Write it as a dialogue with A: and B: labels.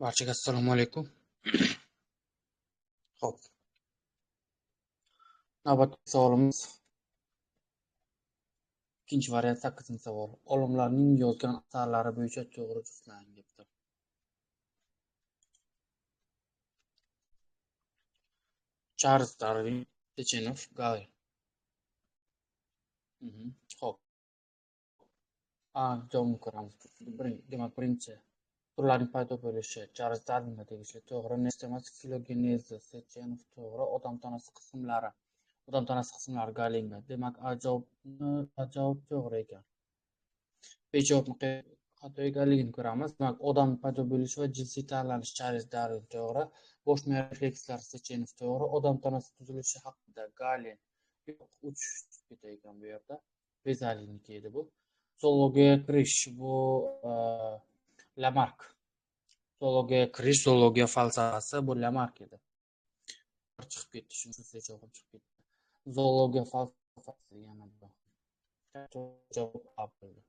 A: Barchaga assalomu alaykum. Xo'p, navbatdagi savolimiz ikkinchi variant 8-savol. Olimlarning yozgan asarlari bo'yicha to'g'ri juftlang debdi. Charles Darwin, Sechenov, Galen. Xo'p, javobni ko'ramiz. Birinchi turlarning paydo bo'lishi Charles Darwinga tegishli. To'g'ri. Nest emas, filogeneza, Sechenov to'g'ri. Odam tanasi qismlari Galenga. Demak, javob to'g'ri ekan. Pejobni xato ekanligini ko'ramiz. Demak, odam paydo bo'lishi va jinsiy tanlanish Charles Darwin to'g'ri. Bosh miya reflekslar Sechenov to'g'ri. Odam tanasi tuzilishi haqida Galen yo'q, 3 bitta ekan bu yerda. Bezaliniki edi bu. Zoologiyaga kirish bu Lamark. Zoologiyaga kirish, zoologiya falsafasi bu Lamark edi. Chiqib ketdi, shuncha javob chiqib ketdi. Zoologiya falsafasi yana bu. Javob A bo'ldi.